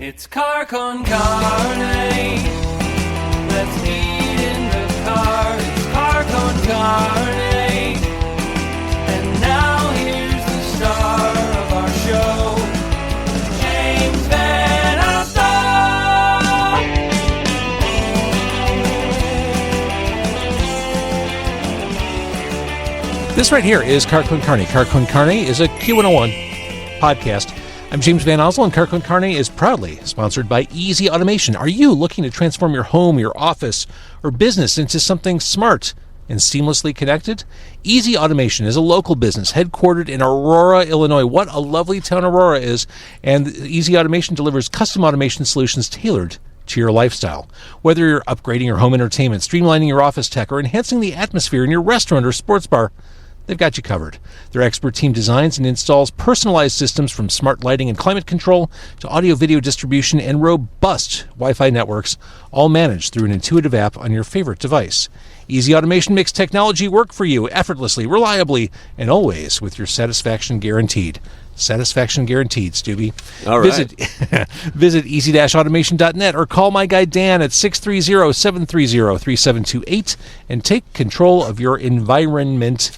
It's car con carne. Let's eat in the car. It's car con carne. And now here's the star of our show, James Van Alstyne. This right here is Car Con Carne. Car Con Carne is a Q101 podcast. I'm James Van Alstyne, and Car Con Carne is proudly sponsored by Easy Automation. Are you looking to transform your home, your office, or business into something smart and seamlessly connected? Easy Automation is a local business headquartered in Aurora, Illinois. What a lovely town Aurora is. And Easy Automation delivers custom automation solutions tailored to your lifestyle. Whether you're upgrading your home entertainment, streamlining your office tech, or enhancing the atmosphere in your restaurant or sports bar, they've got you covered. Their expert team designs and installs personalized systems from smart lighting and climate control to audio-video distribution and robust Wi-Fi networks, all managed through an intuitive app on your favorite device. Easy Automation makes technology work for you effortlessly, reliably, and always with your satisfaction guaranteed. Satisfaction guaranteed, Stubby. All right. Visit easy-automation.net or call my guy Dan at 630-730-3728 and take control of your environment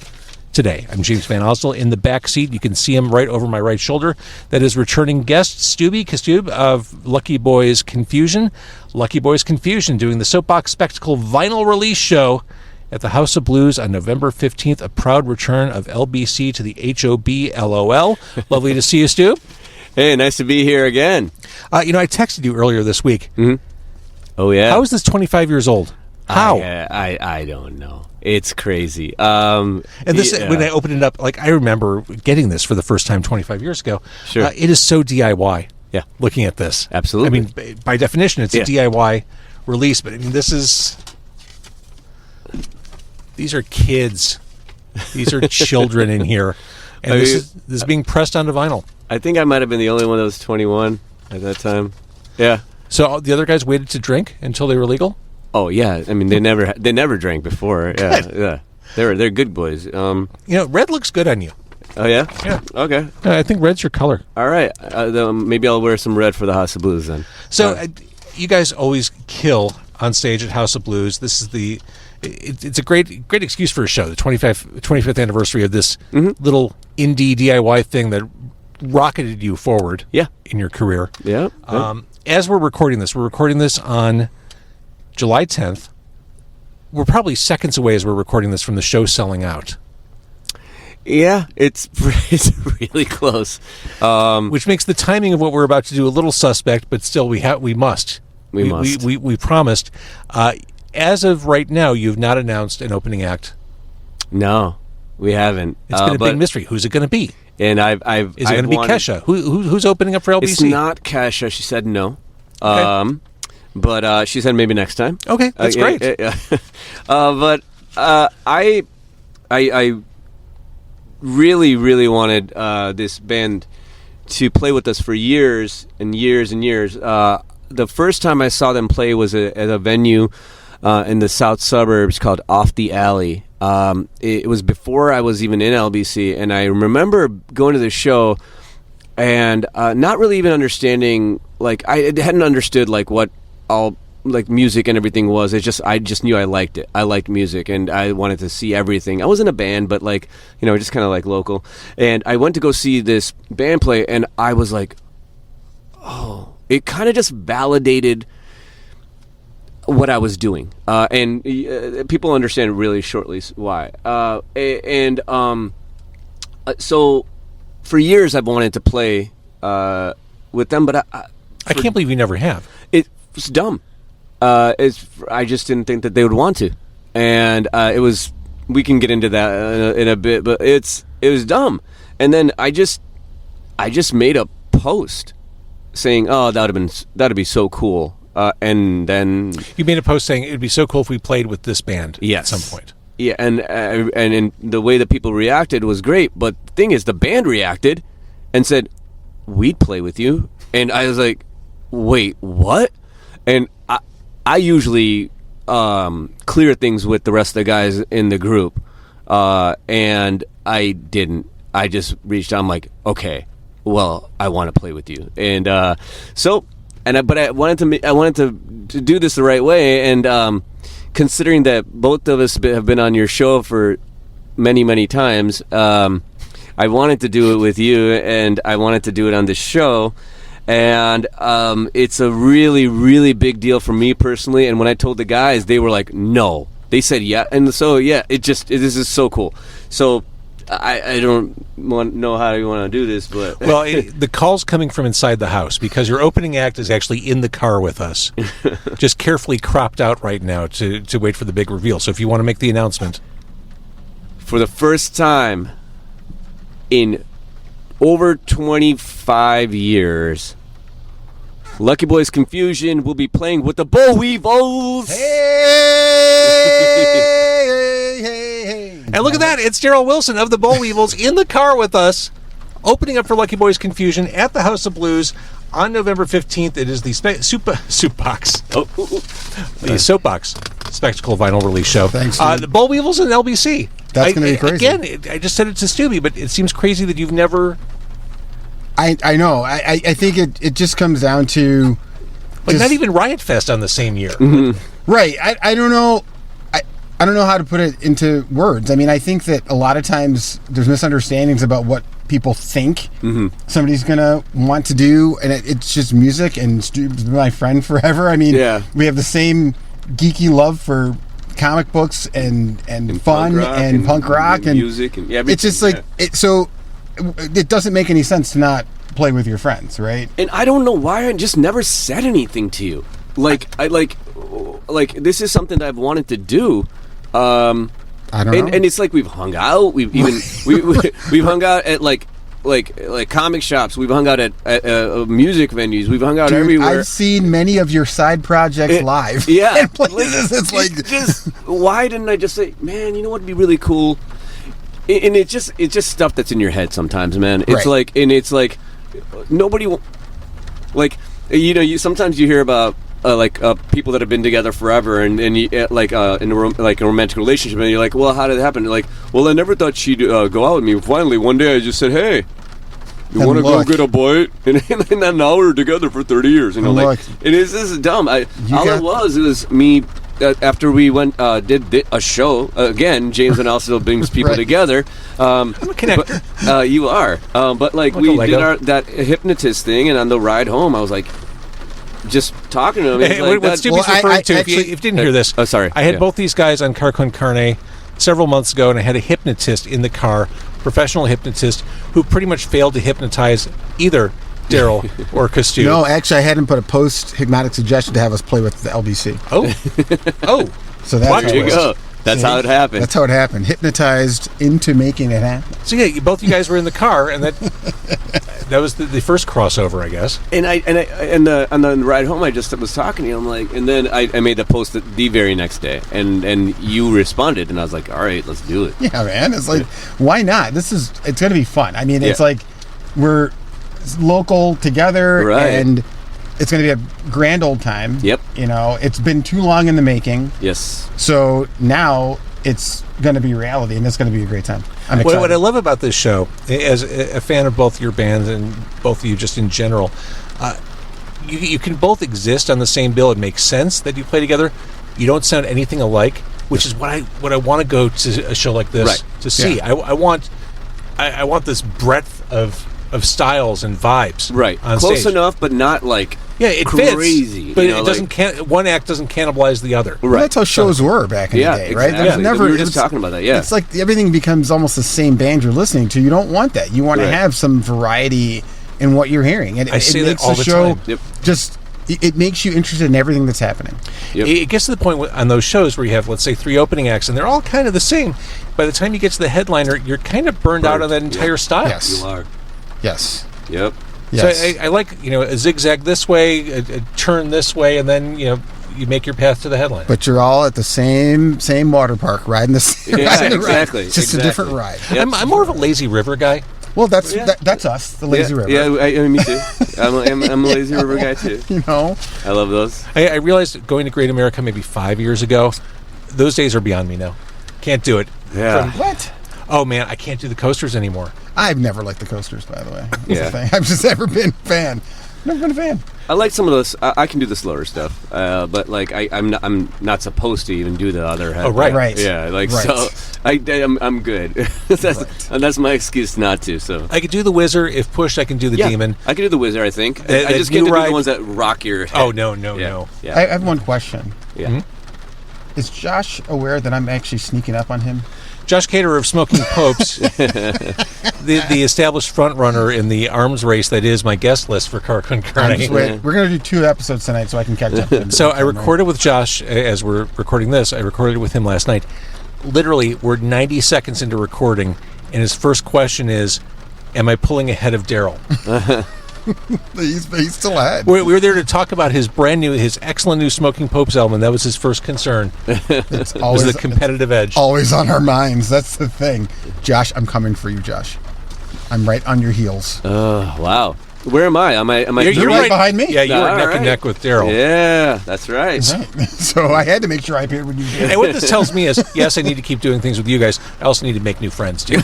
today. I'm James Van Alstyne in the back seat. You can see him right over my right shoulder. That is returning guest Stubby Kastube of Lucky Boys Confusion. Lucky Boys Confusion doing the Soapbox Spectacle vinyl release show at the House of Blues on November 15th. A proud return of LBC to the HOB LOL. Lovely to see you, Stu. Hey, nice to be here again. I texted you earlier this week. Mm-hmm. Oh, yeah? How is this 25 years old? How? I don't know. It's crazy. And this, when I opened it up, I remember getting this for the first time 25 years ago. Sure. It is so DIY. Yeah. Looking at this. Absolutely. I mean, by definition, it's a DIY release, but I mean, these are kids. These are children in here. And this is being pressed onto vinyl. I think I might have been the only one that was 21 at that time. Yeah. So the other guys waited to drink until they were legal? Oh yeah, I mean they never drank before. Yeah, Good. yeah, they're good boys. Red looks good on you. Oh yeah, Yeah. Okay. I think red's your color. All right. Maybe I'll wear some red for the House of Blues then. So you guys always kill on stage at House of Blues. This is it's a great excuse for a show. The 25th anniversary of this little indie DIY thing that rocketed you forward. Yeah. In your career. Yeah. As we're recording this on July 10th. We're probably seconds away as we're recording this from the show selling out. Yeah, it's really close. Which makes the timing of what we're about to do a little suspect, but still we must. We promised. As of right now, you've not announced an opening act. No, we haven't. It's been a big mystery. Who's it going to be? And is it going to be Kesha? Who's opening up for LBC? It's not Kesha. She said no. Okay. But she said maybe next time. Okay, that's great. But I really, really wanted this band to play with us for years and years and years. The first time I saw them play was at a venue in the south suburbs called Off the Alley. It was before I was even in LBC, and I remember going to the show and not really even understanding. I hadn't understood what all music and everything was. I just knew I liked it. I liked music and I wanted to see everything. I was in a band, but just kind of local. And I went to go see this band play, and I was like, oh, it kind of just validated what I was doing. And people understand really shortly why. So for years I've wanted to play with them, but I can't believe you never have. It's dumb. I just didn't think that they would want to, and it was. We can get into that in a bit, but it was dumb. And then I just made a post saying, "Oh, that'd be so cool." And then you made a post saying it'd be so cool if we played with this band at some point. Yeah, and the way that people reacted was great. But the thing is, the band reacted and said, "We'd play with you," and I was like, "Wait, what?" And I usually clear things with the rest of the guys in the group, and I didn't. I just reached out. I'm like, okay, well, I want to play with you. And so but I wanted to do this the right way, and considering that both of us have been on your show for many, many times, I wanted to do it with you, and I wanted to do it on this show. And it's a really, really big deal for me personally. And when I told the guys, they were like, no. They said, yeah. And so, yeah, this is so cool. So I don't know how you want to do this, but... Well, the call's coming from inside the house because your opening act is actually in the car with us. Just carefully cropped out right now to wait for the big reveal. So if you want to make the announcement. For the first time in over 25 years, Lucky Boys Confusion will be playing with the Boll Weevils. Hey. And look at that. It's Daryl Wilson of the Boll Weevils in the car with us, opening up for Lucky Boys Confusion at the House of Blues on November 15th. It is the Soapbox. The Soapbox Spectacle Vinyl Release Show. Thanks. The Boll Weevils and LBC. That's going to be crazy. Again, I just said it to Stubby, but it seems crazy that you've never... I know. I think it just comes down to... Like, not even Riot Fest on the same year. Mm-hmm. Right. I don't know. I don't know how to put it into words. I mean, I think that a lot of times there's misunderstandings about what people think somebody's going to want to do, and it's just music, and Stu's been my friend forever. I mean, we have the same geeky love for comic books and fun and punk rock and music and everything. It's just like so it doesn't make any sense to not play with your friends, right? And I don't know why I just never said anything to you. Like this is something that I've wanted to do. I don't know. And it's like we've hung out. We've even we've hung out at like comic shops. We've hung out at music venues. We've hung out everywhere. I've seen many of your side projects live. Yeah, in places. It's like just why didn't I just say, man? You know what would be really cool? And it's just stuff that's in your head sometimes, man. It's like nobody like you sometimes you hear about people that have been together forever and you, in a romantic relationship, and you're like, well, how did it happen? You're like, well, I never thought she'd go out with me. Finally, one day I just said, hey, you want to go get a bite? And then now we're together for 30 years. And this is dumb. It was me. After we went did a show again, James and also brings people together. I'm a connector. You are, but we did that hypnotist thing, and on the ride home, I was like, just talking to him. What Stubby's referring to, if you didn't hear this, sorry, I had both these guys on Car Con Carne several months ago, and I had a hypnotist in the car, professional hypnotist, who pretty much failed to hypnotize either Daryl or Costu. No, actually, I had him put a post-hypnotic suggestion to have us play with the LBC. Oh. So that's there you go. That's how it happened. That's how it happened. Hypnotized into making it happen. So yeah, both you guys were in the car, and that was the first crossover, I guess. And on the ride home, I just was talking to you. I'm like, and then I made the post the very next day, and you responded, and I was like, all right, let's do it. Yeah, man. It's like, why not? It's going to be fun. I mean, it's like we're local together, and it's going to be a grand old time. Yep. It's been too long in the making. Yes. So now it's going to be reality, and it's going to be a great time. I'm excited. What I love about this show, as a fan of both your bands and both of you just in general, you can both exist on the same bill. It makes sense that you play together. You don't sound anything alike, which is what I want to go to a show like this to see. Yeah. I want this breadth of styles and vibes. Right. On Close stage. enough, but not like it crazy. Fits, but it doesn't. One act doesn't cannibalize the other. Right. Well, that's how shows were back in the day, right? Exactly. We were just talking about that. Yeah. It's like everything becomes almost the same band you're listening to. You don't want that. You want to have some variety in what you're hearing. And I say it that makes all the the show time. just. It makes you interested in everything that's happening. Yep. It gets to the point on those shows where you have, let's say, 3 opening acts, and they're all kind of the same. By the time you get to the headliner, you're kind of burned out on that entire style. Yes. You are. Yes. Yep. Yes. So I like, a zigzag this way, a turn this way, and then, you make your path to the headline. But you're all at the same water park riding the same exactly. It's just a different ride. Yep. I'm more of a lazy river guy. Well, that's us, the lazy river. Yeah, me too. I'm a lazy river guy too. I love those. I realized going to Great America maybe 5 years ago, those days are beyond me now. Can't do it. Yeah. What? Oh man, I can't do the coasters anymore. I've never liked the coasters, by the way. That's the thing. I've just never been a fan. Never been a fan. I like some of those. I can do the slower stuff, but like I'm not supposed to even do the other head. Oh, right. Yeah, like Right. so. I'm good. That's my excuse not to. So I could do the whizzer. If pushed, I can do the demon. I can do the whizzer. I think. That I just new can't do ride- the ones that rock your head. Oh, no. Yeah. I have one question. Yeah. Is Josh aware that I'm actually sneaking up on him? Josh Cater of Smoking Popes, the established front runner in the arms race that is my guest list for Car Con I'm Carne. just waiting. We're going to do 2 episodes tonight so I can catch up. So I recorded with Josh as we're recording this. I recorded with him last night. Literally, we're 90 seconds into recording, and his first question is, am I pulling ahead of Daryl? He's still ahead. We were there to talk about his excellent new Smoking Popes album. That was his first concern. It's Was the competitive edge. always on our minds. That's the thing. Josh, I'm coming for you, Josh. I'm right on your heels. Oh wow. Where am I? Am I? You're right behind me. Yeah, you were All neck right. and neck with Daryl. Yeah, that's right. Right. So I had to make sure I appeared when you did. And what this tells me is, yes, I need to keep doing things with you guys. I also need to make new friends, too.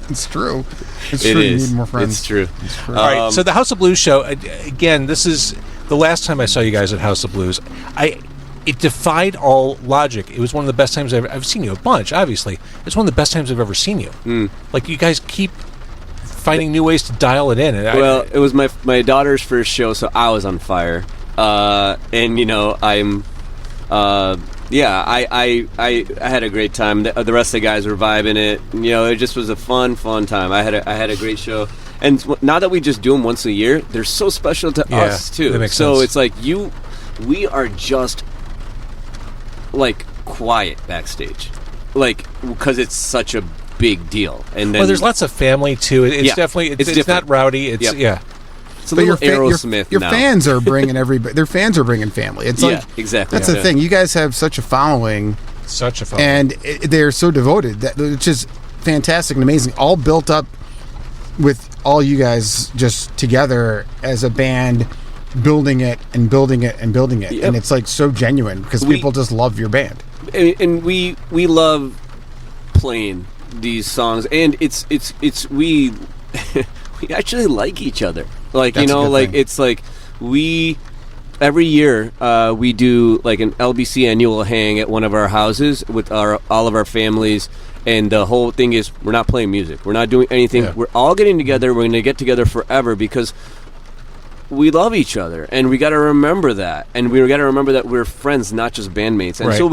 It's true. It's It true. is. You need more friends. It's true. All right, so the House of Blues show, again, this is the last time I saw you guys at House of Blues. It defied all logic. It was one of the best times I've seen you a bunch, obviously. It's one of the best times I've ever seen you. Like, you guys keep finding new ways to dial it in. And Well, it was my daughter's first show, so I was on fire. And you know, I'm. I had a great time. The rest of the guys were vibing it. You know, it just was a fun time. I had a great show. And now that we just do them once a year, they're so special to us too. that makes so sense. it's like we are just like quiet backstage, like because it's such a big deal. And then there's lots of family, too. It's Yeah, definitely, it's different. not rowdy. It's, Yep. yeah. it's a But little Aerosmith your now. fans are bringing everybody. Their fans are bringing family. It's Yeah, like exactly. That's the Yeah. thing. You guys have such a following, Such a fun. and they're so devoted. It's just fantastic and amazing. All built up with all you guys just together as a band, building it and building it and building it, Yep. and it's like so genuine because people just love your band. And we love playing these songs, and it's we we actually like each other. Like That's a good like thing. it's like we every year we do like an LBC annual hang at one of our houses with all of our families. And the whole thing is, we're not playing music. We're not doing anything. Yeah. We're all getting together. We're going to get together forever because we love each other, and we got to remember that. And we got to remember that we're friends, not just bandmates. And Right. so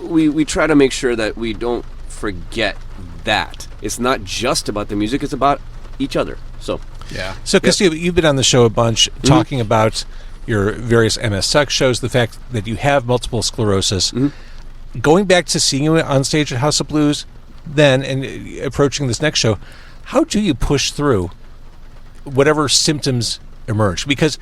we try to make sure that we don't forget that it's not just about the music; it's about each other. So Yeah. So, Castillo, you've been on the show a bunch talking about your various MS sex shows, the fact that you have multiple sclerosis. Going back to seeing you on stage at House of Blues then and approaching this next show, how do you push through whatever symptoms emerge? Because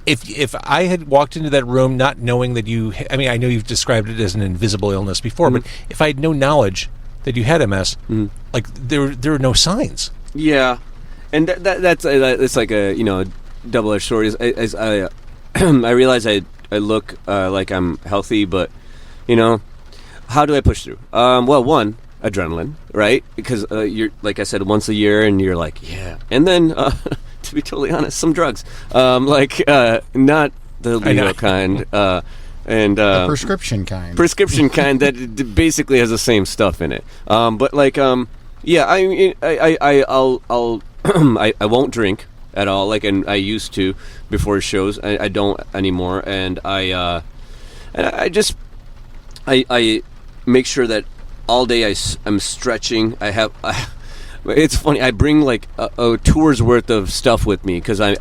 if I had walked into that room not knowing that you, I mean, I know you've described it as an invisible illness before, but if I had no knowledge that you had MS, like there are no signs. yeah, and that's it's like a double-edged sword. As I I realize I look like I'm healthy, but how do I push through? Well, one, adrenaline, right? Because you're, like I said, once a year, and you're like, yeah. And then, to be totally honest, some drugs, not the legal kind, and The prescription kind. prescription kind that basically has the same stuff in it. But like, yeah, I mean, I'll I won't drink at all, like, and I used to before shows. I don't anymore, and I just make sure that all day I'm stretching. It's funny. I bring like a tour's worth of stuff with me because I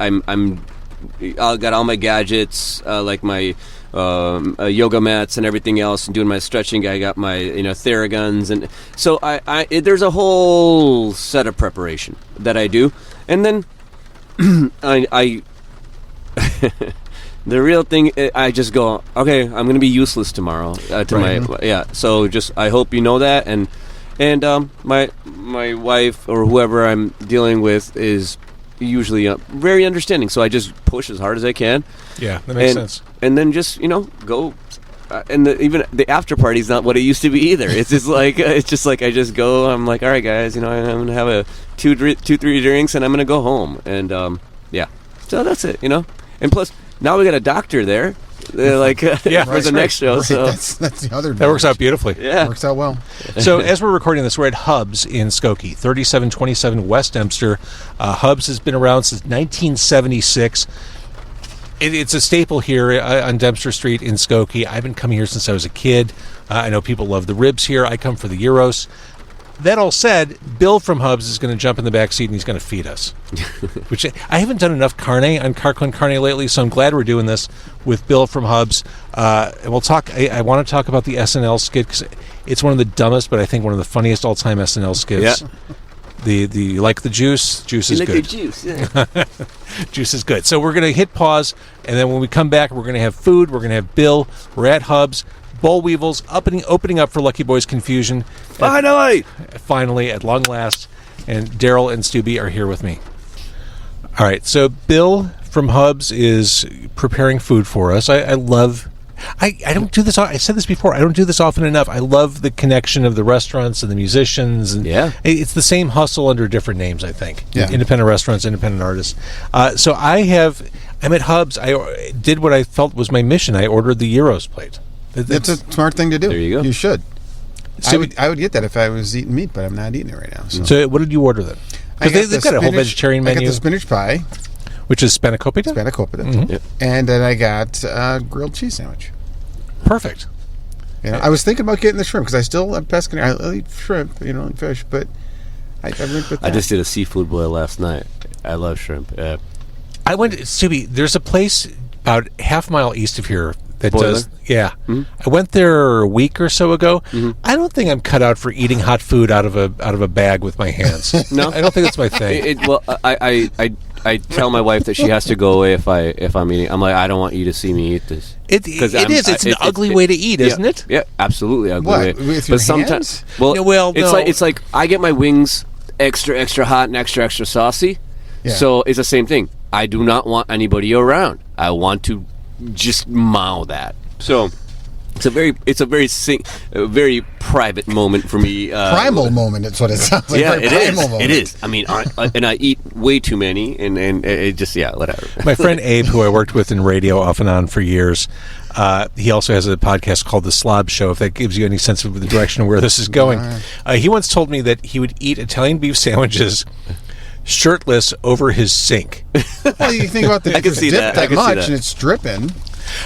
got all my gadgets, like my yoga mats and everything else, and doing my stretching. I got my Theraguns, and so there's a whole set of preparation that I do, and then I the real thing, I just go, okay, I'm going to be useless tomorrow so just, I hope you know that, and my wife or whoever I'm dealing with is usually very understanding, so I just push as hard as I can. Yeah, that makes sense. And then just, go and even the after party's not what it used to be either. It's just like I just go. I'm like, all right, guys, I'm gonna have a 2-3 drinks, and I'm gonna go home, and yeah. So that's it, And plus, now we got a doctor there. Like for the next show, right. so That's the other. That works out beautifully. Yeah, works out well. So as we're recording this, we're at Hub's in Skokie, 3727 West Dempster. Hub's has been around since 1976. It's a staple here on Dempster Street in Skokie. I've been coming here since I was a kid. I know people love the ribs here. I come for the gyros. That all said, Bill from Hub's is going to jump in the back seat and he's going to feed us. Which I haven't done enough carne on Car Con Carne lately, so I'm glad we're doing this with Bill from Hub's. And we'll talk. I want to talk about the SNL skit because it's one of the dumbest, but I think one of the funniest all-time SNL skits. Yeah. The like the juice. Juice is good. Like the juice. Yeah. Juice is good. So we're going to hit pause, and then when we come back, we're going to have food. We're going to have Bill. We're at Hub's. Boll Weevils opening up for Lucky Boys Confusion. Finally, at long last. And Daryl and Stubby are here with me. All right, so Bill from Hub's is preparing food for us. I don't do this. I said this before. I don't do this often enough. I love the connection of the restaurants and the musicians. And it's the same hustle under different names, I think. Yeah. Independent restaurants, independent artists. So I'm at Hub's. I did what I felt was my mission. I ordered the gyros plate. It's a smart thing to do. There you go. You should. So I would get that if I was eating meat, but I'm not eating it right now. So what did you order then? Because they've got a whole vegetarian menu. I got the spinach pie. Which is spanakopita? Spanakopita. Mm-hmm. Yep. And then I got a grilled cheese sandwich. Perfect. I was thinking about getting the shrimp because I still am pescing. I eat shrimp, and fish, but I went with that. I just did a seafood boil last night. I love shrimp. I went to Stubby. There's a place about half a mile east of here that Boiler? does. Yeah, Mm-hmm. I went there a week or so ago. Mm-hmm. I don't think I'm cut out for eating hot food out of a bag with my hands. No? I don't think that's my thing. I tell my wife that she has to go away if I'm eating. I'm like, I don't want you to see me eat this. It is. It's an ugly way to eat, isn't it? Yeah, absolutely ugly What, way. with your hands? Well, no. it's like I get my wings extra hot and extra saucy. Yeah. So it's the same thing. I do not want anybody around. I want to just mow that. So it's a very private moment for me. Primal moment. It's what it sounds like. Yeah, Very it is. primal moment. It is. I mean, and I eat way too many, and it just whatever. My friend Abe, who I worked with in radio off and on for years, he also has a podcast called The Slob Show, if that gives you any sense of the direction of where this is going. He once told me that he would eat Italian beef sandwiches shirtless over his sink. Well, you think about the I can see dip that. I that can see much, that. and it's dripping.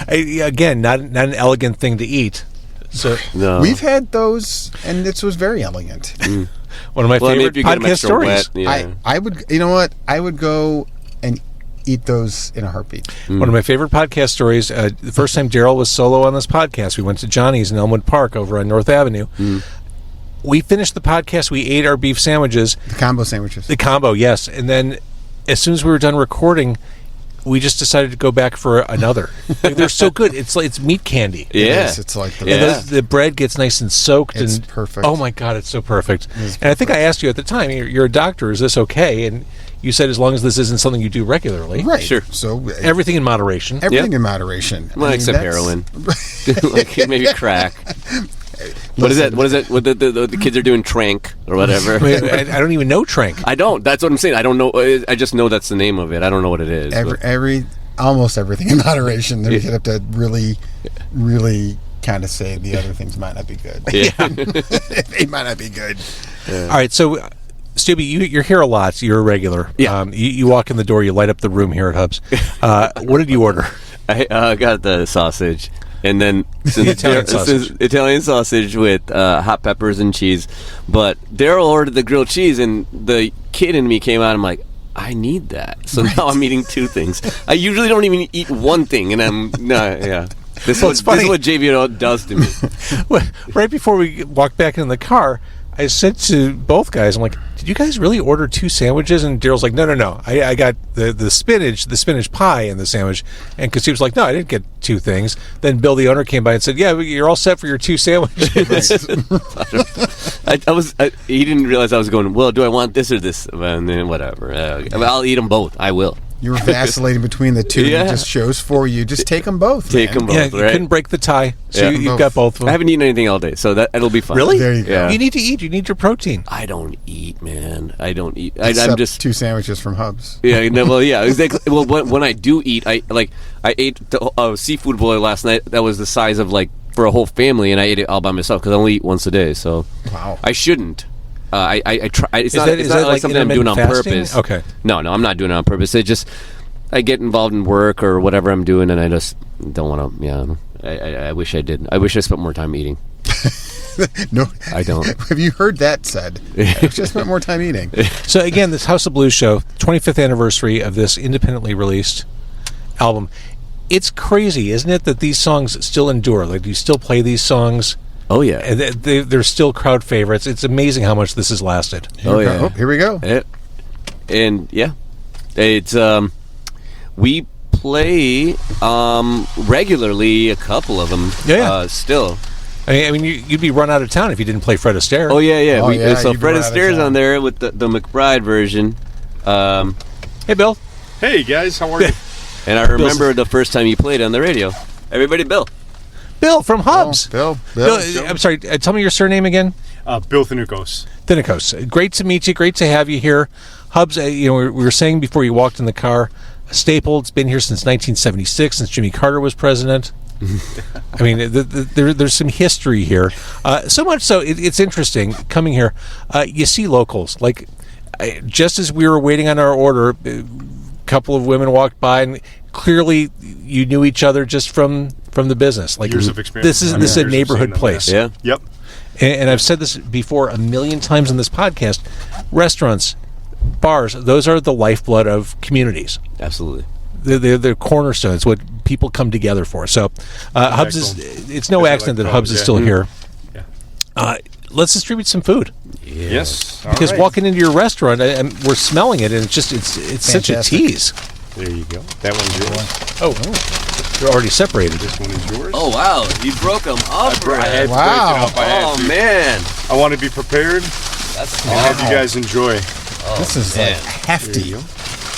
Again, not an elegant thing to eat. So No. We've had those, and this was very elegant. one of my favorite if you get them podcast extra stories. wet, yeah. I would, you know what? I would go and eat those in a heartbeat. One of my favorite podcast stories. The first time Daryl was solo on this podcast, we went to Johnny's in Elmwood Park over on North Avenue. We finished the podcast. We ate our beef sandwiches. The combo sandwiches. The combo, yes. And then as soon as we were done recording, we just decided to go back for another. They're so good. It's meat candy. Yeah. It is. It's like the And the bread gets nice and soaked. It's and perfect. Oh, my God, it's so perfect. is And I think I asked you at the time, you're a doctor, is this okay? And you said as long as this isn't something you do regularly. Right. Sure. So Everything in moderation. everything in moderation. Well, except heroin, like maybe crack. What is that? What the kids are doing? Trank or whatever. I don't even know Trank. I don't. That's what I'm saying. I don't know. I just know that's the name of it. I don't know what it is. but- Almost everything in moderation. Then you have to really, really kind of say the other things might not be good. Yeah. They might not be good. All right, so Stubby, you're here a lot. You're a regular. Yeah. You walk in the door, you light up the room here at Hub's. What did you order? I got the sausage, and then Italian sausage with hot peppers and cheese. But Daryl ordered the grilled cheese, and the kid in me came out. I'm like, I need that. So now I'm eating two things. I usually don't even eat one thing, and This is what JVO does to me. Right before we walked back in the car, I said to both guys, I'm like, did you guys really order two sandwiches? And Daryl's like, no. I got the spinach pie in the sandwich. And because he was like, no, I didn't get two things. Then Bill, the owner, came by and said, yeah, you're all set for your two sandwiches. He didn't realize I was going, well, do I want this or this? And then whatever. I'll eat them both. I will. You were vacillating between the two. Yeah. It just shows for you. Just take them both. Take man. them both, Yeah, right? you couldn't break the tie, so Yeah. you've got both of them. I haven't eaten anything all day, so it'll be fine. Really? There you go. Yeah. You need to eat. You need your protein. I don't eat, man. I don't eat. Except I'm just 2 sandwiches from Hub's. yeah. No, well, yeah. Exactly. Well, when I do eat, I ate a seafood boil last night. That was the size of like for a whole family, and I ate it all by myself because I only eat once a day. So Wow. I shouldn't. I try. It's Is not. that- It's is not that like like something I'm doing on intermittent fasting? purpose. Okay. No, I'm not doing it on purpose. It just I get involved in work or whatever I'm doing, and I just don't want to. Yeah. I wish I did. I wish I spent more time eating. No, I don't. Have you heard that said? I just spent more time eating. So again, this House of Blues show, 25th anniversary of this independently released album. It's crazy, isn't it, that these songs still endure? Like, you still play these songs, Oh yeah. and they're still crowd favorites. It's amazing how much this has lasted. Oh yeah. Oh, here we go. And yeah, it's we play regularly, a couple of them. Yeah. Still. I mean, you'd be run out of town if you didn't play Fred Astaire. Oh yeah. Oh, yeah, So you've Fred been out of Astaire's town. on there with the McBride version. Hey, Bill. Hey guys, how are you? And I remember the first time you played on the radio. Everybody, Bill. Bill from Hubs. Bill. I'm sorry, tell me your surname again. Bill Thanoukos. Thanoukos. Great to meet you. Great to have you here. Hubs, we were saying before you walked in the car, a staple. It's been here since 1976, since Jimmy Carter was president. I mean, there's some history here. So much so, it's interesting coming here. You see locals. Like, just as we were waiting on our order, a couple of women walked by, and clearly you knew each other just from the business. Like, Years of experience. This is a Years of neighborhood seeing them, place. Yeah. Yep. And I've said this before a million times on this podcast. Restaurants, bars, those are the lifeblood of communities. Absolutely. They're cornerstones, what people come together for. So Hubs is, it's no As I accident like that to Hubs call it, is yeah. still here. Yeah. Let's distribute some food. Yes. All Because right. walking into your restaurant, and we're smelling it, and it's such a Fantastic. tease. There you go. That one's yours. Oh, you're already separated. This one is yours. Oh wow, you broke them up. I had to Wow. break it up. I had Oh to. man, I want to be prepared that's and have you guys enjoy. This is like hefty.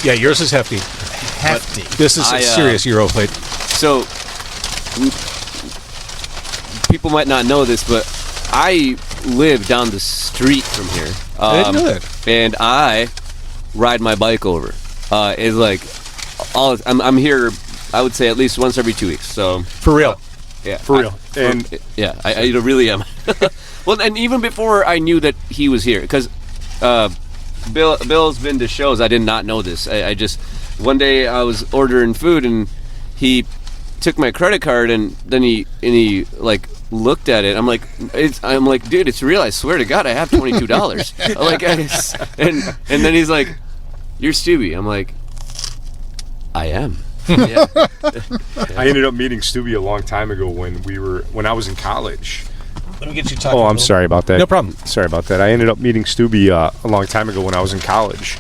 Yeah, yours is hefty. Hefty. This is a serious Euro plate. So, people might not know this, but I live down the street from here. I didn't know that. And I ride my bike over. It's like, I'm here, I would say at least once every 2 weeks. So, For real. yeah. For real. And Yeah, I really am. Well, and even before I knew that he was here, because Bill's been to shows. I did not know this. I just, one day I was ordering food and he took my credit card and then he like looked at it. I'm like, dude, it's real. I swear to God, I have $22. And then he's like, you're Stubby. I'm like, I am. Yeah. I ended up meeting Stubby a long time ago when I was in college. Let me get you talking. Oh, I'm sorry about that. No problem. Sorry about that. I ended up meeting Stubby a long time ago when I was in college.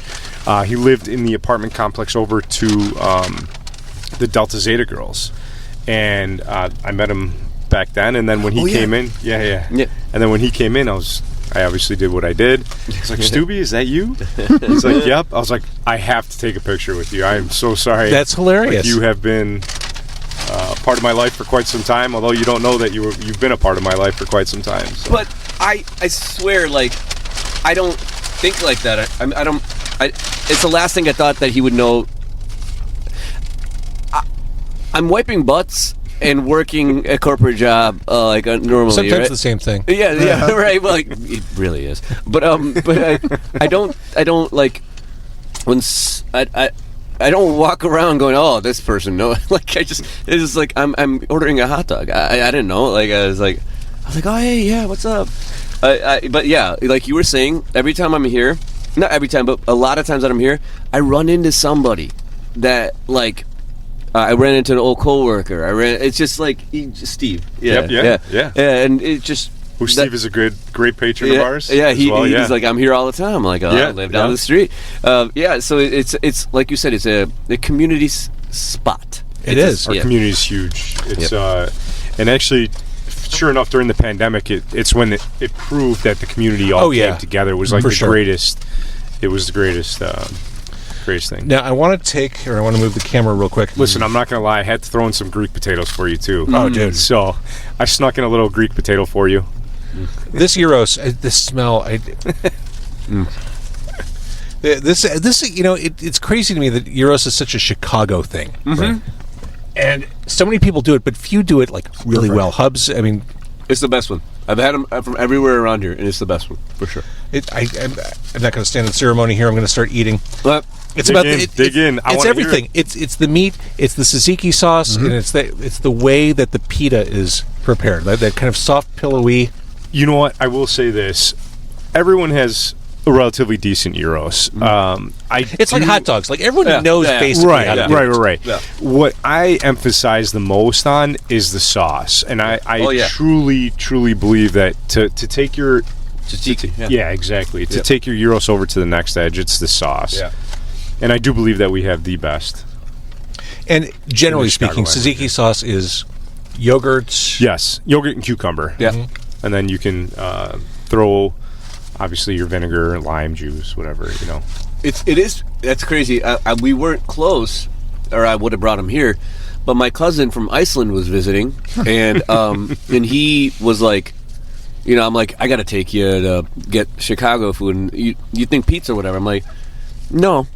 He lived in the apartment complex over to the Delta Zeta girls, and I met him back then. And then when he came in, yeah. And then when he came in, I obviously did what I did. He's like, Stubby, is that you? He's like, yep. I was like, I have to take a picture with you. I am so sorry. That's hilarious. Like, you have been part of my life for quite some time, although you don't know that you've been a part of my life for quite some time. So. But I swear, like, I don't think like that. It's the last thing I thought that he would know. I'm wiping butts and working a corporate job normally. Sometimes right? the same thing. Yeah, right. Well, like, it really is. But I don't like when I don't walk around going, oh, this person. No, like it's just like I'm ordering a hot dog. I didn't know. Like I was like, oh hey, yeah, what's up? But yeah, like you were saying, every time I'm here, not every time, but a lot of times that I'm here, I run into somebody that like. I ran into an old coworker. It's just like Steve. Yeah, Yeah. And it just. Steve is a great patron of ours. Yeah, as well, he's like, I'm here all the time. I'm like, I live down the street. So it's like you said, it's a community spot. Our community is huge. It's and actually, sure enough, during the pandemic, it's when it proved that the community all came together. It was like greatest. It was the greatest craziest thing. Now, I want to move the camera real quick. Listen, I'm not going to lie. I had to throw in some Greek potatoes for you, too. Oh, dude. So I snuck in a little Greek potato for you. This gyros, this smell, this it's crazy to me that gyros is such a Chicago thing. Right? And so many people do it, but few do it like really well. Hub's, I mean, It's the best one. I've had them from everywhere around here, and it's the best one for sure. I'm not going to stand in ceremony here. I'm going to start eating. But It's Dig about in, dig in. I It's wanna hear everything. It's the meat. It's the tzatziki sauce, and it's the way that the pita is prepared. That kind of soft, pillowy. You know what? I will say this. Everyone has a relatively decent gyros. It's like hot dogs. Like everyone knows basically how to do it. Right. Yeah. What I emphasize the most on is the sauce, and I truly believe that to take your tzatziki. yeah, exactly, to take your gyros over to the next edge, it's the sauce. Yeah. And I do believe that we have the best. And generally In the Chicago speaking, tzatziki sauce is yogurt. Yes, yogurt and cucumber. Yeah. And then you can throw, obviously, your vinegar, lime juice, whatever, you know. It is. That's crazy. We weren't close, or I would have brought him here. But my cousin from Iceland was visiting, and and he was like, I'm like, I got to take you to get Chicago food, and you think pizza or whatever. I'm like, no,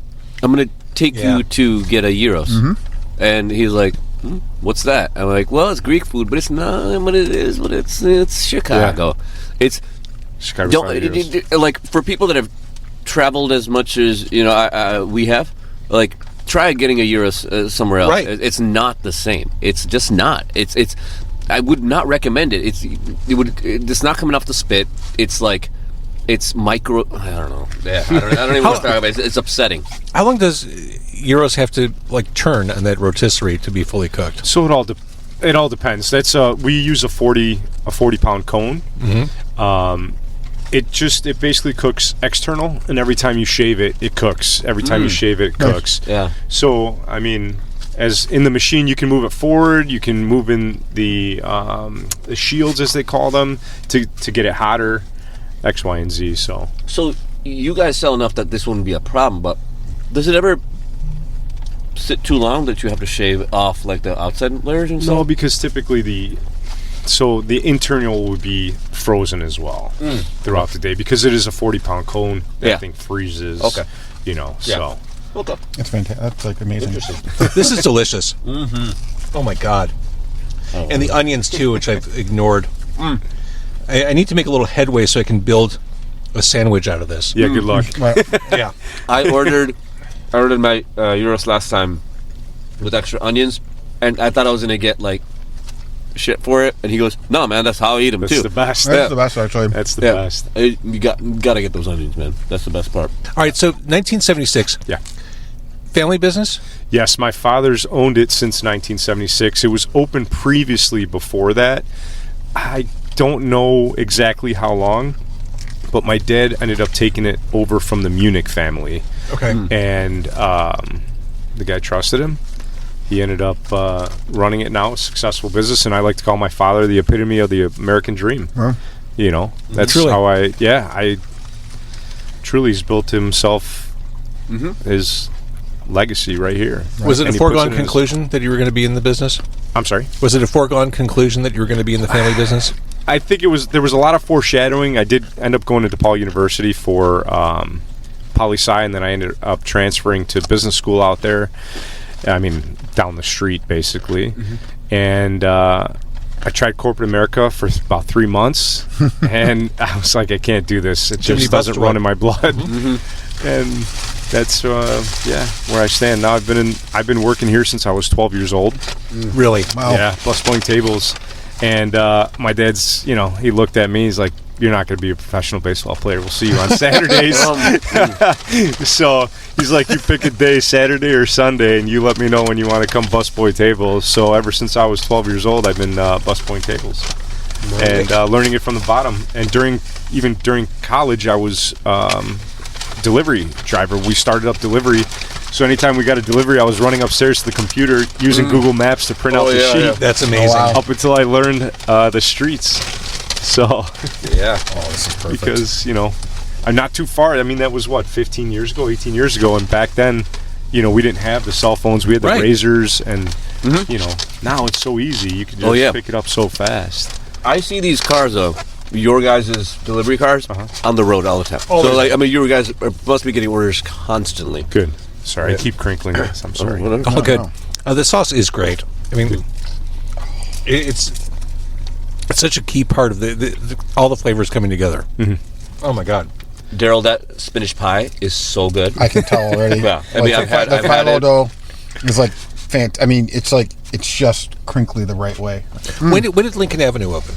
I'm gonna take you to get a gyros, and he's like, what's that? I'm like, well, it's Greek food, but it's not what it is. But it's Chicago. It's Chicago like for people that have traveled as much as we have, like try getting a gyros somewhere else. Right. It's not the same. It's just not. It's. I would not recommend it. It's not coming off the spit. It's like it's micro. I don't know. Yeah, I don't even want to talk about it. It's upsetting. How long does gyros have to like turn on that rotisserie to be fully cooked? So it all depends. That's we use a 40 pound cone. It basically cooks external, and every time you shave it, it cooks. Every time you shave it, it cooks. Yeah. So I mean, as in the machine, you can move it forward. You can move in the shields, as they call them, to get it hotter. X, Y, and Z. So you guys sell enough that this wouldn't be a problem, but does it ever sit too long that you have to shave off like the outside layers and stuff? no, because typically the internal would be frozen as well throughout the day, because it is a 40 pound cone. That thing freezes. Okay. So Okay. It's fantastic. That's like amazing. This is delicious. Oh my god! And the onions too, which I've ignored. I need to make a little headway so I can build a sandwich out of this. yeah, good luck. Yeah. I ordered my gyros last time with extra onions, and I thought I was gonna get like shit for it, and he goes, "No, man, that's how I eat them That's too." the best. That's the best, actually. That's the best. You got to get those onions, man. That's the best part. All right. So 1976. Yeah. Family business. Yes, my father's owned it since 1976. It was open previously before that. I don't know exactly how long, but my dad ended up taking it over from the Munich family. Okay. And the guy trusted him. He ended up running it now, a successful business, and I like to call my father the epitome of the American dream. Huh? That's Truly. how I truly has built himself his legacy right here. Was it And a he foregone puts it in his- conclusion that you were going to be in the business? I'm sorry? Was it a foregone conclusion that you were going to be in the family business? I think there was a lot of foreshadowing. I did end up going to DePaul University for poli-sci, and then I ended up transferring to business school out there. I mean, down the street, basically. And I tried corporate America for about 3 months, and I was like, I can't do this. It Jimmy just doesn't Buster. run in my blood. And that's where I stand now. I've been working here since I was 12 years old. Really? Wow. Yeah, busboying tables. And my dad's, he looked at me. He's like, "You're not going to be a professional baseball player. We'll see you on Saturdays." So he's like, "You pick a day, Saturday or Sunday, and you let me know when you want to come busboy tables." So ever since I was 12 years old, I've been busboying tables and learning it from the bottom. And during college, I was delivery driver. We started up delivery. So anytime we got a delivery, I was running upstairs to the computer using Google Maps to print out the sheet. yeah. That's amazing. Oh, wow. Up until I learned the streets. So, Yeah. Oh, this is perfect. because, I'm not too far. I mean, that was, 15 years ago, 18 years ago. And back then, we didn't have the cell phones. We had the Right. razors, and now it's so easy. You can just pick it up so fast. I see these cars though, your guys' delivery cars, on the road all the time. So you guys must be getting orders constantly. Good. Sorry, I keep crinkling this. I'm sorry. Oh, good. The sauce is great. I mean, it's such a key part of all the flavors coming together. Oh my God, Daryl, that spinach pie is so good. I can tell already. Yeah, I mean, I've had phyllo it. dough is like I mean, it's just crinkly the right way. when did Lincoln Avenue open?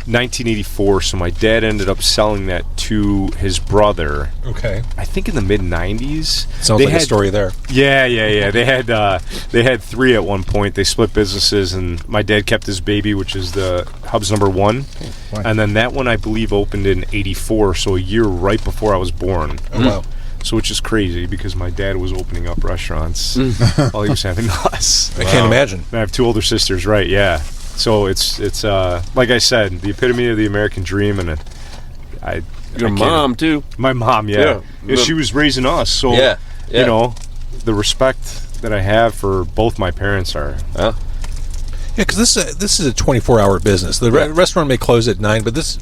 1984. So my dad ended up selling that to his brother. Okay, I think in the mid 90s. sounds like a story there. Yeah. They had 3 at one point. They split businesses, and my dad kept his baby, which is the Hub's #1, and then that one I believe opened in '84, so a year right before I was born. Oh, wow. So which is crazy because my dad was opening up restaurants while he was having us. I can't imagine. And I have 2 older sisters, right? Yeah. So it's like I said, the epitome of the American dream, and Your mom too. my mom, yeah, she was raising us. So the respect that I have for both my parents are. Yeah, because this is a 24-hour business. The restaurant may close at 9, but this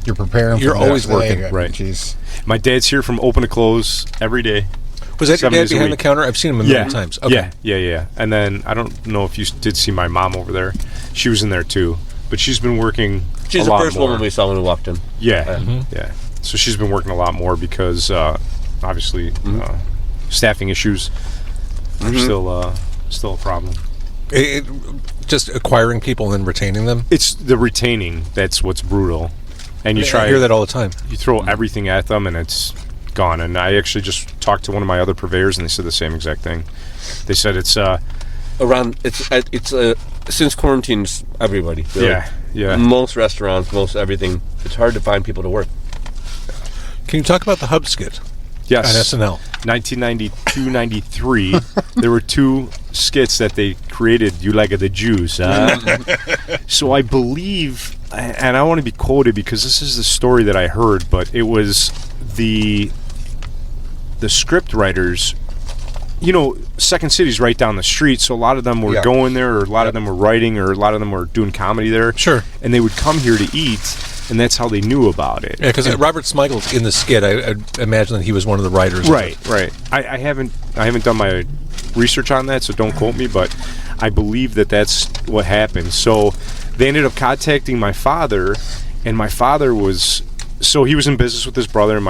You're preparing. You're for the always next day. working, right. Jeez. My dad's here from open to close every day. was that your 7 dad days a behind the week. counter? I've seen him a million times. Okay. Yeah. And then I don't know if you did see my mom over there. She was in there too, but she's been working. She's a the lot first more. woman we saw when we walked in. Yeah. So she's been working a lot more because obviously staffing issues are still a problem. Just acquiring people and then retaining them. It's the retaining that's what's brutal, and you try. I hear that all the time. You throw everything at them, and it's gone. And I actually just talked to one of my other purveyors, and they said the same exact thing. They said it's since quarantine's everybody. Really. Yeah. Most restaurants, most everything. It's hard to find people to work. Can you talk about the Hub skit Yes. on SNL? 1992-93, there were 2 skits that they created. You like the Jews, huh? So I believe, and I want to be quoted because this is the story that I heard, but it was the script writers. Second City's right down the street, so a lot of them were going there, or a lot of them were writing, or a lot of them were doing comedy there. Sure. And they would come here to eat, and that's how they knew about it. Yeah, because Robert Smigel's in the skit. I imagine that he was one of the writers. Right. I haven't done my research on that, so don't quote me, but I believe that that's what happened. So they ended up contacting my father, and my father was he was in business with his brother, and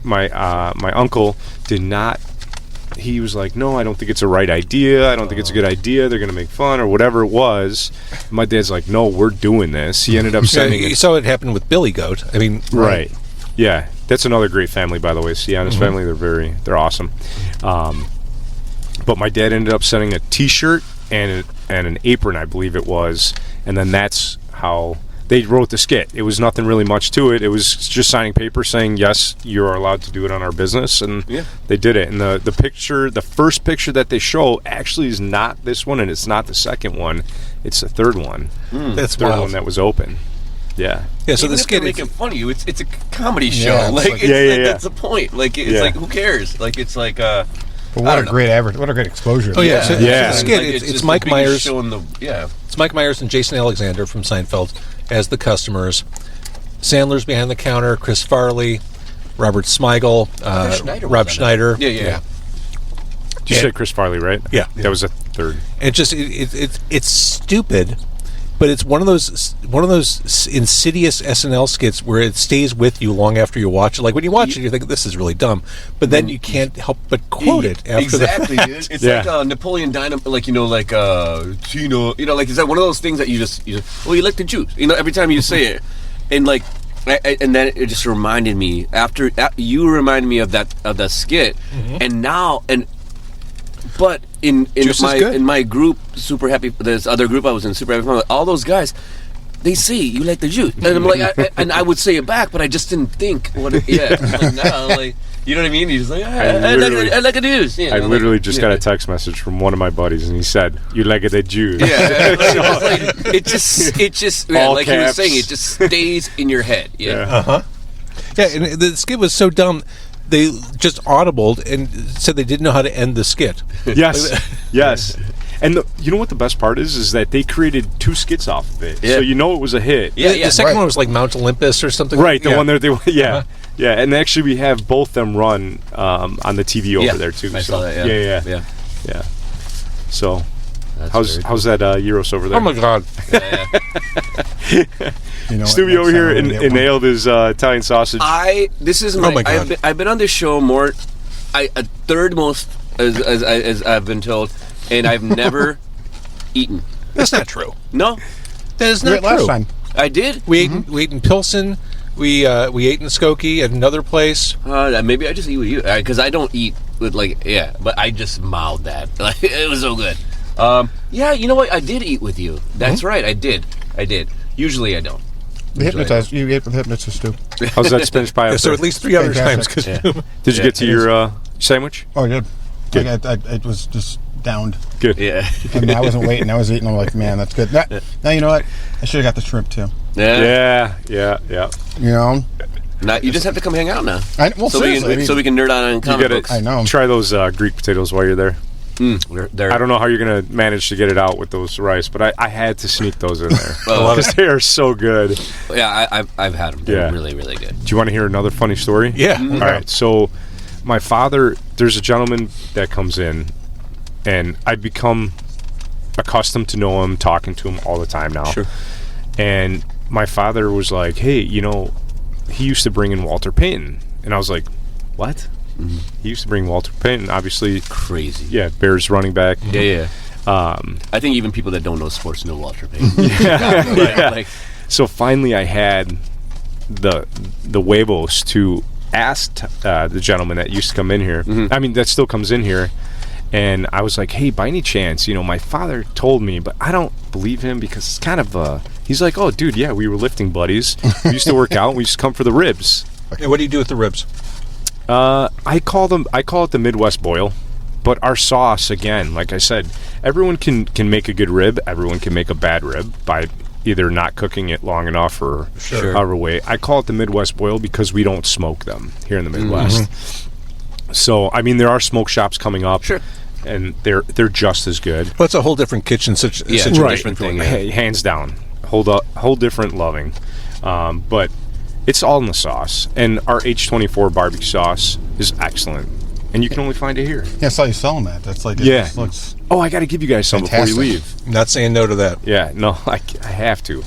my uncle did not. He was like, no, I don't think it's a right idea. I don't think it's a good idea. They're going to make fun or whatever it was. My dad's like, no, we're doing this. He ended up sending You saw it happen with Billy Goat. I mean, right. Yeah, that's another great family, by the way. Sienna's family, they're awesome. But my dad ended up sending a T-shirt and an apron, I believe it was, and then that's how they wrote the skit. It was nothing really much to it. It was just signing paper saying, yes, you're allowed to do it on our business, and they did it. And the first picture that they show actually is not this one, and it's not the second one. It's the third one. That's the third wild. one that was open. Yeah. Yeah, so Even the if they're skit... making fun of you, it's a comedy show. Yeah, it's That's the point. It's who cares? It's like But what a great what a great exposure. Oh, yeah. So Yeah. the skit, it's just Mike the biggest Myers. show in the, It's Mike Myers and Jason Alexander from Seinfeld as the customers. Sandler's behind the counter, Chris Farley, Robert Smigel, Rob Schneider. Yeah. You said Chris Farley, right? Yeah. That was a third. And it's stupid, but it's one of those insidious SNL skits where it stays with you long after you watch it. Like when you watch it, you think this is really dumb, but then you can't help but quote it after exactly, the dude. It's like Napoleon Dynamite, Tino, it's like one of those things that you just well, you like the Jews, every time you say it, and and then it just reminded me after you reminded me of that skit, and now but in my group, Super Happy, this other group I was in, Super Happy Family, all those guys, they say you like the Jews, and I'm like, I would say it back, but I just didn't think what. You know what I mean? He's like, I like the Jews. I literally just got a text message from one of my buddies, and he said, "You like the Jews?" Yeah, it just All like he was caps. saying, it just stays in your head. Yeah. Yeah, and the skit was so dumb they just audibled and said they didn't know how to end the skit. Yes, yes. And you know what the best part is that they created 2 skits off of it, so you know it was a hit. Yeah, The second one was like Mount Olympus or something. Right, the one that yeah. And actually we have both them run on the TV over there too. I saw that. Yeah. So, That's how's that gyros over there? Oh my God! You know, Stubby over here nailed his Italian sausage. my God. I've been on this show a third most as I've been told, and I've never eaten. That's not true. No, That is You not did true. last time. I did. We ate in Pilsen. We ate in Skokie at another place. Maybe I just eat with you because I don't eat with but I just mouthed that. Like, it was so good. You know what? I did eat with you. That's right. I did. Usually I don't. You ate with hypnotist too. How's that spinach pie? So at least 3 other times. Fantastic. Did you get to your sandwich? Oh, I did. Good. It was just downed. Good. Yeah. I mean, I wasn't waiting. I was eating. I'm like, man, that's good. Now, you know what? I should have got the shrimp too. Yeah. You know? Now, you just have to come hang out now. Seriously. So we can nerd on You comic gotta books. I know. try those Greek potatoes while you're there. They're I don't know how you're going to manage to get it out with those rice, but I had to sneak those in there. Well, Because they are so good. Yeah, I've had them. They're Yeah. really, really good. Do you want to hear another funny story? Yeah. All right. So my father, there's a gentleman that comes in, and I've become accustomed to know him, talking to him all the time now. Sure. And my father was like, hey, you know, he used to bring in Walter Payton. And I was like, what? He used to bring Walter Payton, obviously. Crazy. Yeah, Bears running back. Yeah. I think even people that don't know sports know Walter Payton. Yeah. So finally I had the huevos to ask the gentleman that used to come in here. I mean, that still comes in here. And I was like, hey, by any chance, you know, my father told me, but I don't believe him because it's kind of he's like, oh, dude, yeah, we were lifting buddies. We used to work out. We used to come for the ribs. Okay, what do you do with the ribs? I call it the Midwest boil. But our sauce, again, like I said, everyone can make a good rib. Everyone can make a bad rib by either not cooking it long enough or however way. I call it the Midwest boil because we don't smoke them here in the Midwest. So, I mean, there are smoke shops coming up. Sure. And they're just as good. Well, it's a whole different kitchen situation. Right. different thing. Hey, hands down. Whole different loving. But it's all in the sauce. And our H24 barbecue sauce is excellent. And you can only find it here. Yeah, I saw you selling that. That's like, it Yeah. just looks Oh, I got to give you guys some fantastic. before you leave. Not saying no to that. Yeah, no, I have to.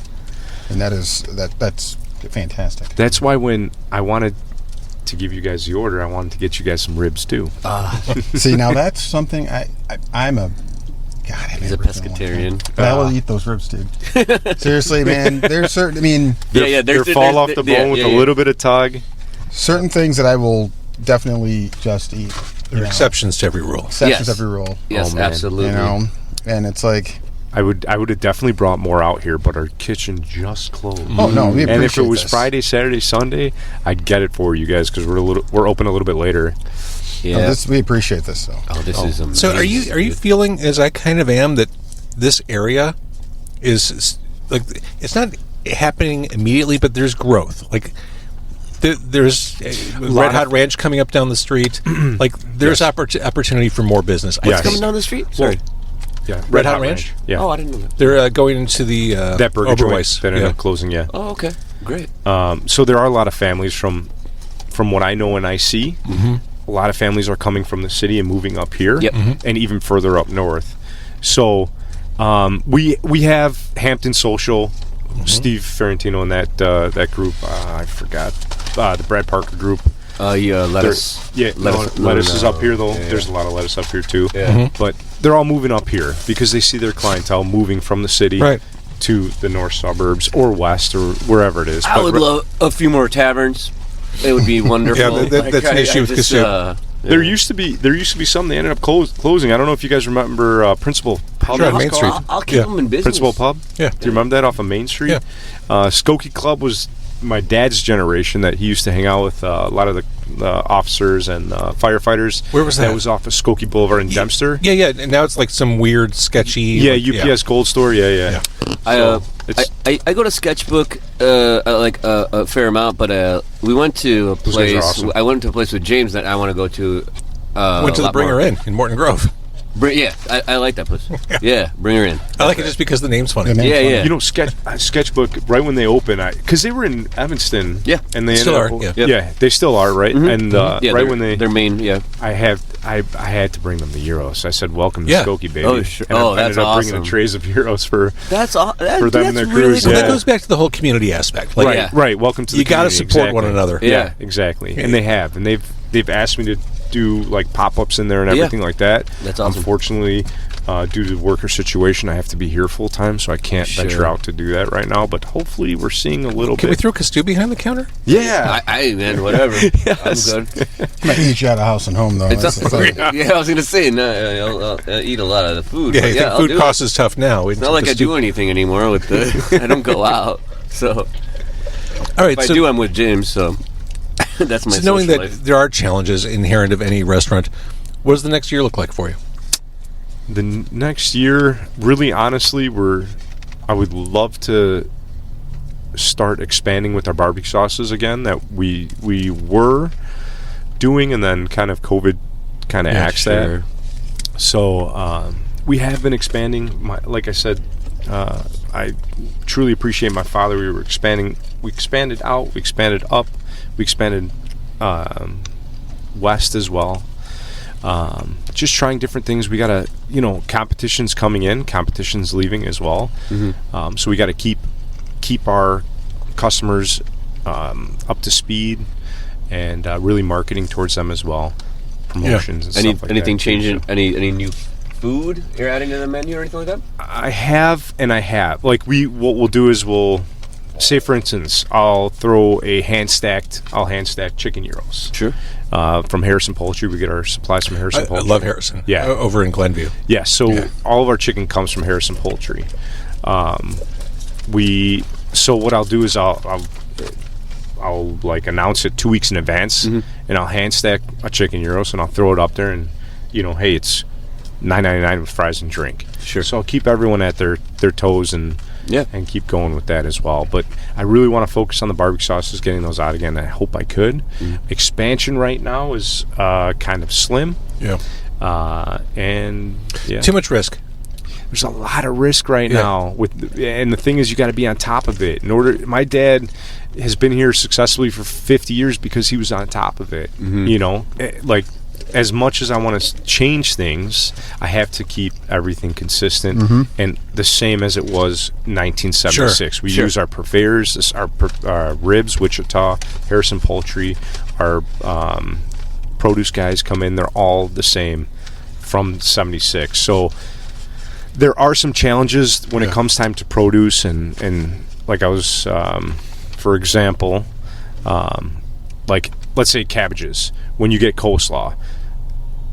And that's fantastic. That's why when I wanted to give you guys the order, I wanted to get you guys some ribs too. See, now that's something I'm a... God, I He's a pescatarian. But I will eat those ribs, dude. Seriously, man. There's certain... I mean... They fall off the bone with a little bit of tug. Certain things that I will definitely just eat. There are exceptions to every rule. Exceptions Yes. to every rule. Yes, Oh, man. absolutely. You know? And it's like... I would have definitely brought more out here, but our kitchen just closed. Oh, no, we appreciate And if it was this. Friday, Saturday, Sunday, I'd get it for you guys because we're open a little bit later. Yeah. No, we appreciate this, though. This is amazing. So are you feeling, as I kind of am, that this area is like, it's not happening immediately, but there's growth. Like there's Red Hot Ranch coming up down the street. Like there's opportunity for more business. Yes. coming down the street? Sorry. Yeah, Red Hot Ranch? Yeah. Oh, I didn't know that. They're going into the That burger Oberweis. joint that ended up closing, yeah. Oh, okay. Great. So there are a lot of families from what I know and I see. A lot of families are coming from the city and moving up here, Yep. and even further up north. So we have Hampton Social, Steve Ferrantino and that group. I forgot the Brad Parker group. Lettuce. Lettuce is up here though. Yeah. There's a lot of lettuce up here too. Yeah. But they're all moving up here because they see their clientele moving from the city to the north suburbs or west or wherever it is. I would love a few more taverns. It would be wonderful. Yeah, that's an issue with Cassup. There used to be some. They ended up closing. I don't know if you guys remember Principal Pub. Sure, on Main Street. I'll keep them in business. Principal Pub. Yeah. Do you remember that off of Main Street? Yeah. Skokie Club was my dad's generation that he used to hang out with a lot of the officers and firefighters. Where was that? That was off of Skokie Boulevard in Dempster. Yeah. And now it's like some weird, sketchy. Yeah, UPS Gold Store. Yeah. I it's go to Sketchbook like a fair amount, but we went to a guys are place. awesome. I went to a place with James that I want to go to. Went to the Bring Her In Morton Grove. Yeah, I like that place. Yeah, Bring Her In. I like it just because the name's funny. The name's Yeah, funny. yeah. you know, Sketchbook, right when they opened, because they were in Evanston. Yeah. And they Still ended are, up, yeah. yeah, they still are, right? And Yeah, right when their main. Yeah. I had to bring them the gyros. I said, "Welcome to Yeah. Skokie, baby." Oh, sure. And Oh, I that's ended up bringing awesome. the trays of gyros for That's all. them and that's their really crews, cool. Well, yeah. that goes back to the whole community aspect. Like, right, yeah. right. Welcome to the you got to community, support one exactly. another. Yeah. Exactly. And they have, and they've asked me to do like pop-ups in there and everything like that. That's awesome. Unfortunately, due to the worker situation, I have to be here full time, so I can't venture Sure. out to do that right now. But hopefully, we're seeing a little Can we bit. throw Castu behind the counter? Yeah. Man, whatever. Yes. I'm good. Might eat you out of house and home though. It's It's like- yeah, I was gonna say, no, I'll eat a lot of the food. Yeah, but you yeah, think I'll food do costs it. is tough now. It's not like I do anything anymore with the. I don't go out, so All right, if I do, I'm with James. So that's my. so knowing social that life. there are challenges inherent of any restaurant, what does the next year look like for you? The next year, really honestly, I would love to start expanding with our barbecue sauces again that we were doing, and then kind of COVID kind of axed that. So we have been expanding. Like I said, I truly appreciate my father. We expanded out, we expanded up, we expanded west as well. Just trying different things. We gotta, competition's coming in, competition's leaving as well. So we gotta keep our customers up to speed and really marketing towards them as well. Promotions and stuff like anything that. changing? Any new food you're adding to the menu or anything like that? I have. Like what we'll do is say for instance, I'll hand stacked chicken gyros. Sure. From Harrison Poultry. We get our supplies from Harrison I Poultry. love Harrison. Yeah. Over in Glenview. Yeah, so all of our chicken comes from Harrison Poultry. So what I'll do is I'll like announce it 2 weeks in advance, and I'll hand stack a chicken gyros and I'll throw it up there, and hey, it's $9.99 with fries and drink. Sure. So I'll keep everyone at their toes and keep going with that as well. But I really want to focus on the barbecue sauces, getting those out again. I hope I could. Expansion right now is kind of slim. Yeah. And Too much risk. there's a lot of risk right now and the thing is, you got to be on top of it. My dad has been here successfully for 50 years because he was on top of it. Like, as much as I want to change things, I have to keep everything consistent and the same as it was 1976. We use our purveyors, our ribs, Wichita, Harrison Poultry, our produce guys come in. They're all the same from 76. So there are some challenges when it comes time to produce, and like I was, for example, like let's say cabbages. When you get coleslaw,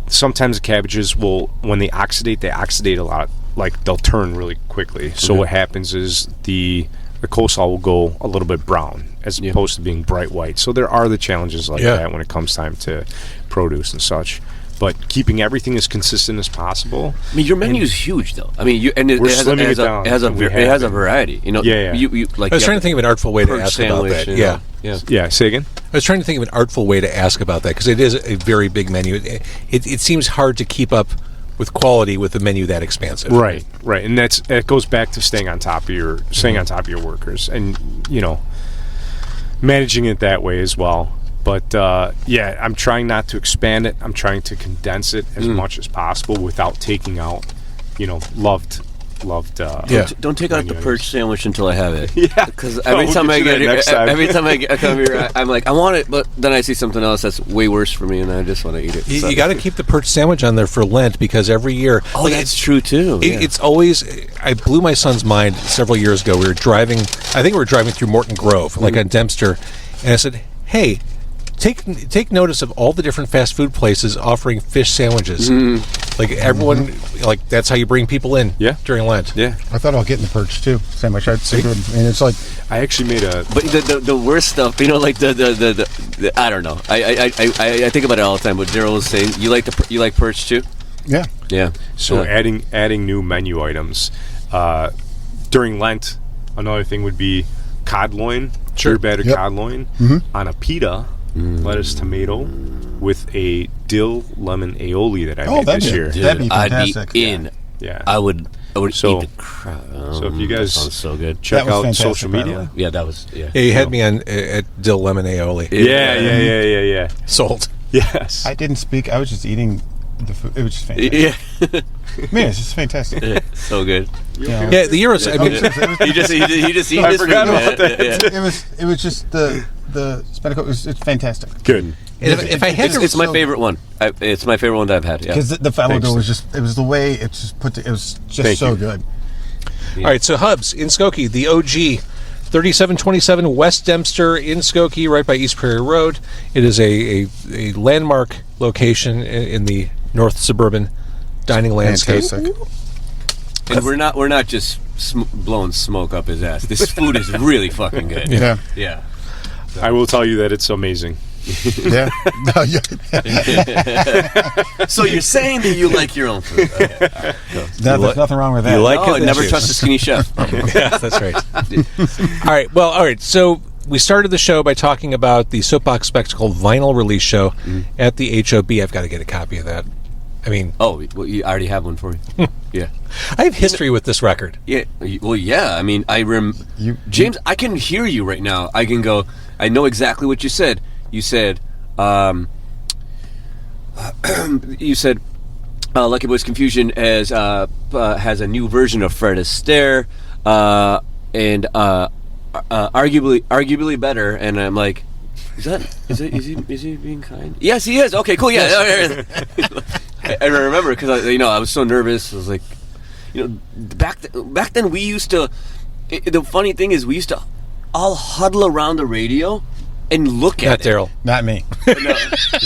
sometimes the cabbages will, when they oxidate a lot. Like, they'll turn really quickly. So what happens is the coleslaw will go a little bit brown as opposed to being bright white. So there are the challenges like that when it comes time to produce and such. But keeping everything as consistent as possible. I mean, your menu is huge, though. I mean, it We're has slimming it a down, it has a and we it have has a it. variety. Yeah. You like. I was trying to think of an artful way to perch ask about that. sandwich, Yeah. Yeah, say again? I was trying to think of an artful way to ask about that because it is a very big menu. It seems hard to keep up with quality with a menu that expansive. Right, and it goes back to staying on top of your workers, and managing it that way as well. But I'm trying not to expand it. I'm trying to condense it as much as possible without taking out, loved. Don't take out the perch sandwich until I have it. Yeah, because every time I get here, every time I come here, I'm like, I want it, but then I see something else that's way worse for me, and I just want to eat it. You got to keep the perch sandwich on there for Lent because every year. Oh, that's true too. It's always. I blew my son's mind several years ago. We were driving. I think we were driving through Morton Grove, like on Dempster, and I said, "Hey, take notice of all the different fast food places offering fish sandwiches. Like everyone, like that's how you bring people in. During Lent. Yeah, I thought I'll get in the perch too. Sandwich. I'd say, and it's like I actually made a. But the worst stuff, like the I don't know. I think about it all the time. But Daryl was saying, you like perch too? yeah. Yeah. So adding new menu items. during Lent, another thing would be cod loin, Sure. battered Yep. cod loin on a pita, lettuce, tomato, with a dill lemon aioli that I made this year. That'd be I'd fantastic. be in. Yeah. I would So- eat the crap. So if you guys sounds so good. check That was out fantastic, social by the media. way. Yeah, that was Yeah, you had me on at dill lemon aioli. Yeah. Sold. Yes. I didn't speak. I was just eating the food. It was just fantastic. Yeah, Man, it's just fantastic. so good. Yeah. Yeah, the gyros. I mean, You just eat I this forgot food, about man. that. Yeah. It was just the spinnacle. It's fantastic. Good. if I had to, It's my favorite one. It's my favorite one that I've had. Yeah. Because the fallow Thanks. dough was just. It was the way it just put. It was just Thank so you. good. all right. So Hubs in Skokie, the OG. 3727 West Dempster in Skokie, right by East Prairie Road. It is a landmark location in the north suburban dining landscape. Fantastic. And we're not just blowing smoke up his ass. This food is really fucking good. Yeah. Yeah. I will tell you that it's amazing. Yeah. No, yeah. So you're saying that you like your own food? Okay. There's nothing wrong with that. you like Oh, it? never Yes. trust a skinny chef. Yeah, that's right. All right. Well, all right. So we started the show by talking about the Soapbox Spectacle vinyl release show at the HOB. I've got to get a copy of that. I mean, Oh, well, you already have one for you. Yeah. I have history with this record. Yeah. Well, yeah. I mean, You- James, I can hear you right now. I can go. I know exactly what you said. You said. You said. Lucky Boys Confusion has a new version of Fred Astaire, and arguably better. And I'm like, is he being kind? Yes, he is. Okay, cool. Yeah. I remember because I was so nervous. I was like, back then we used to. The funny thing is we used to all huddle around the radio and look Not at it. Daryl. Not me. No.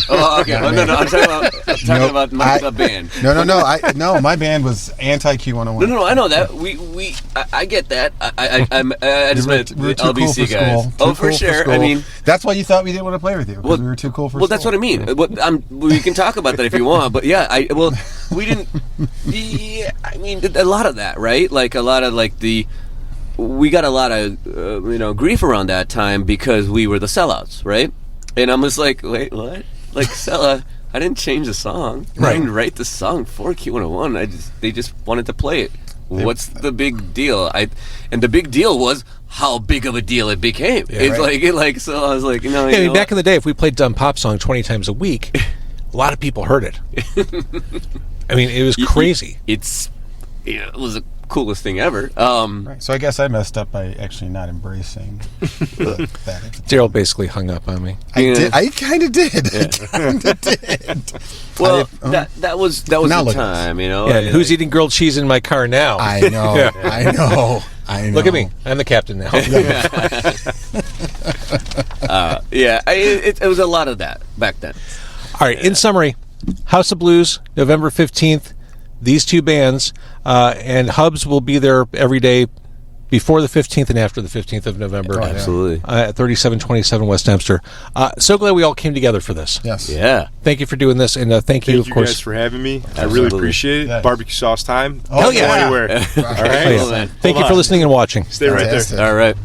Oh, okay. No. I'm talking about the band. No. My band was anti Q101. No. I know that. I get that. I just meant We were the too cool LBC for guys. school. Oh, Too for cool sure. school. I mean, that's why you thought we didn't want to play with you because we were too cool for school. well, that's what I mean. We can talk about that if you want. But yeah, we didn't. Yeah, I mean, a lot of that, right? Like a lot of we got a lot of grief around that time because we were the sellouts, right? And I'm just like, wait, what? Like I didn't change the song. Right. I didn't write the song for Q101. They just wanted to play it. What's the big deal? And the big deal was how big of a deal it became. Yeah, It's right. so I was like, Yeah, I mean, back in the day, if we played dumb pop song 20 times a week, a lot of people heard it. I mean, it was crazy. it was the coolest thing ever. Right. So I guess I messed up by actually not embracing that. Daryl basically hung up on me. I kind of did. I kind of did. Well, that was Now the look at time, Yeah, and who's eating grilled cheese in my car now? I know. Yeah. I know. Look at me. I'm the captain now. it was a lot of that back then. All right, in summary, House of Blues, November 15th, these two bands, and Hubs will be there every day before the 15th and after the 15th of November. Oh, yeah. Absolutely. At 3727 West Dempster. So glad we all came together for this. Yes. Yeah. Thank you for doing this, and thank you, Thank of you course. guys for having me. I Absolutely. really appreciate it. Yes. Barbecue sauce time. Oh, Don't go yeah. anywhere. All Oh, right. yeah. man. Thank you for listening and watching. Stay right there. Fantastic. All right.